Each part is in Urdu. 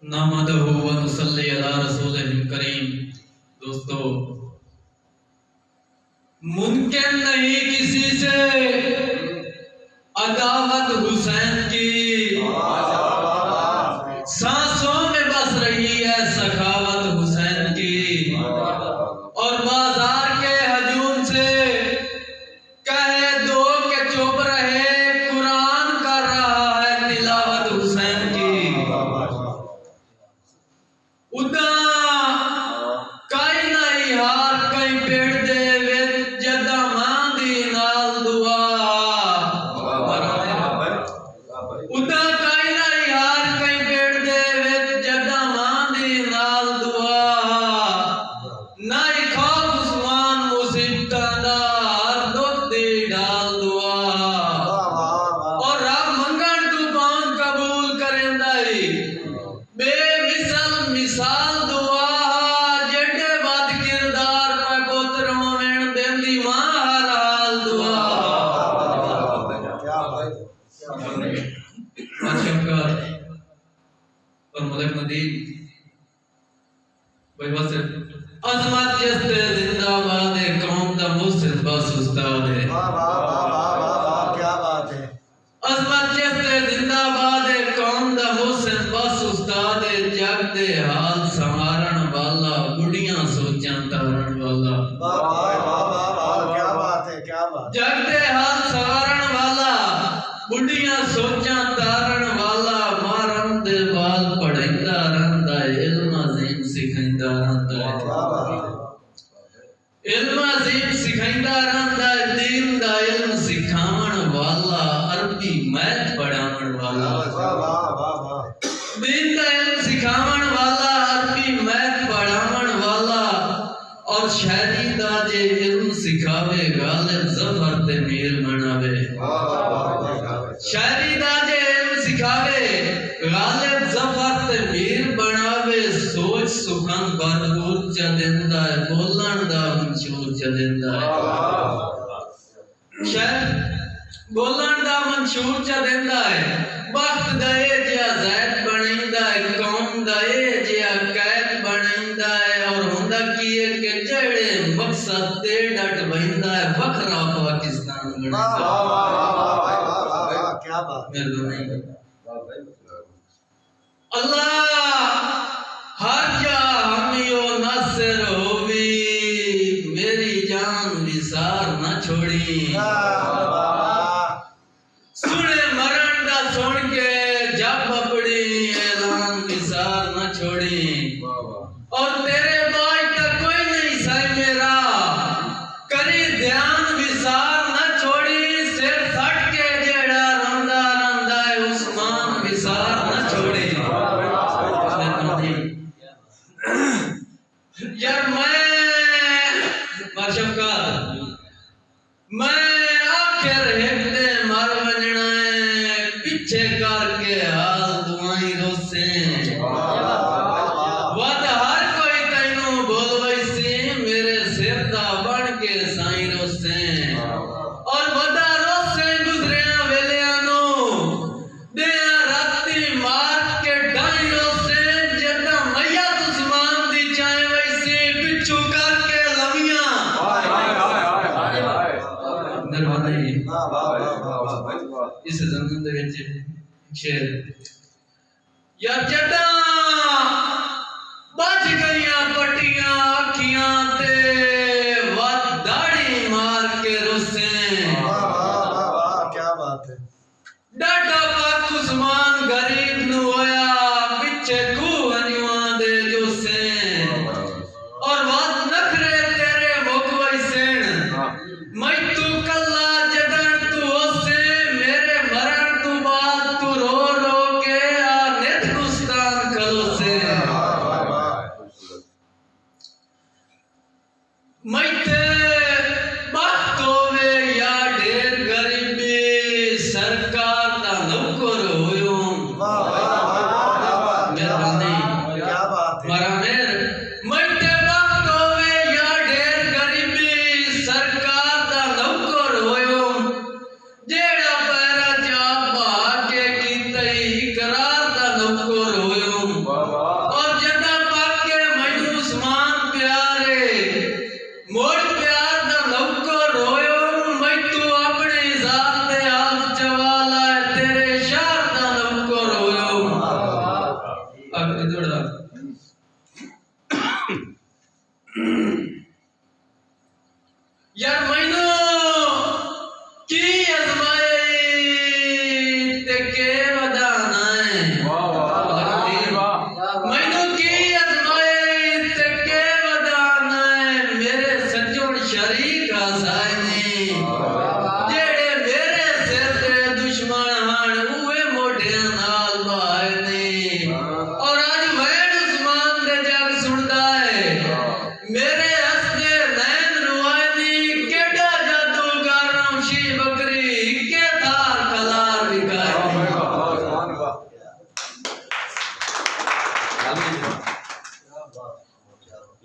نحمدہ و نصلی علی رسولہ کریم۔ دوستو، ممکن نہیں کسی سے عداوت حسین کی، سانسوں میں بس رہی ہے سخاوت حسین کی، اور بازار کے ہجوم سے کہہ دو کہ چپ رہے، قرآن کر رہا ہے تلاوت حسین کی۔ ادا کئی نہیں ہار کئی پیڑ دے وچ جدا ماں دی نال دعا، ادا کئی نہیں ہار کئی پیڑ دے وچ جدا ماں دی نال دعا، نائی خوف عثمان مصیبتاں دا ہر دکھ دی ڈال دعا، اور رب منگن تو پاؤں قبول کریندا اے، بے مثال دعا جڑے بد کردار پہ پتر ہووین دیندی ماں ہر حال دعا۔ شفقت اور ملک ندیم بھائی بس عظمت جس تے زندہ باد ہے، قوم دا محسن بس استاد ہے۔ کیا بات ہے، عظمت جس تے زندہ باد ہے، قوم دا محسن بس استاد ہے، جگ دے حال سنوارن والا، بڑھیاں سوچاں تارن والا۔ کیا بات ہے، کیا بات، جگ دے حال سنوارن والا، بڑھیاں سوچاں تارن والا، مارن دے بال پڑھیندا رہندا ہے، علم عظیم سکھیندا رہندا ہے، علم عظیم سکھیندا رہندا ہے، دین دا علم سکھاون والا، عربی میتھ پڑھاون والا، دین دا علم سکھاون والا، عربی میتھ پڑھاون والا، اور شاعری دا جے علم سکھاوے، غالب ظفر تے میر مناوے۔ شاعری دا جے علم سکھاوے، غالب ظفر تے میر بناوے، سوچ سخن بھرپور چا دیندا ہے، بولن دا منشور چا دیندا ہے، بولن دا منشور چا دیندا ہے، وقت دا اے جیا زید بنیندا ہے، قوم دا اے جیا قید بنیندا ہے، اور ہوندا کیے کہ جڑے مقصد تے ڈٹ بہندا ہے، وکھرا پاکستان بنیندا ہے۔ کیا بات، مہربانی اللہ ہر جا ہمیو ناصر ہووی، میری جان وسار نہ چھوڑی، سنے مرن دا سن کے جب اپنی اعلان وسار نہ چھوڑی، اور تیرے بائی کا کوئی نہیں سائے میرا، کری دھیان وسار نہ چھوڑی، سر سٹ کے جیڑا رندہ رندہ ہے، عثمان وسار نہ چھوڑی۔ یار میں آخر ایک دے مر ونجنا ہے، پیچھے کر کے حال دعائیں روسیں، ود ہر کوئی تینوں بول ویسی، میرے سر دا بن کے سائیں روسیں، اور ودا روسیں گزریاں ویلیاں نو، دیاں راتی مار کے ڈائیں روسیں، جدہ میت عثمان دی چائیں ویسی، پچھو کر کے لمیاں۔ نروانی اس زمین دے وچ شیر، یا جدہ بچ گئیاں پٹیاں آکھیاں تے، ود داڑھی مار کے روسیں، کیا بات ہے، ڈاٹا پاک عثمان غریب نو ہویا، پچھے کوہ ہنیوان دے جوسیں، اور ود نکھرے تیرے مک ویسیں، میں تو کلا جدن تو ہوسیں، میرے مرن تو بعد تو رو رو کے آنت گستان کھلوسیں، میں تے بخت ہووے یا ڈھیر غریبی، سرکار دا نوکر ہویوں۔ مہربانی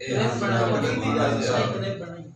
ਇਹ ਬਣਾ ਬਣੀ ਦੀ ਗੱਲ ਹੈ।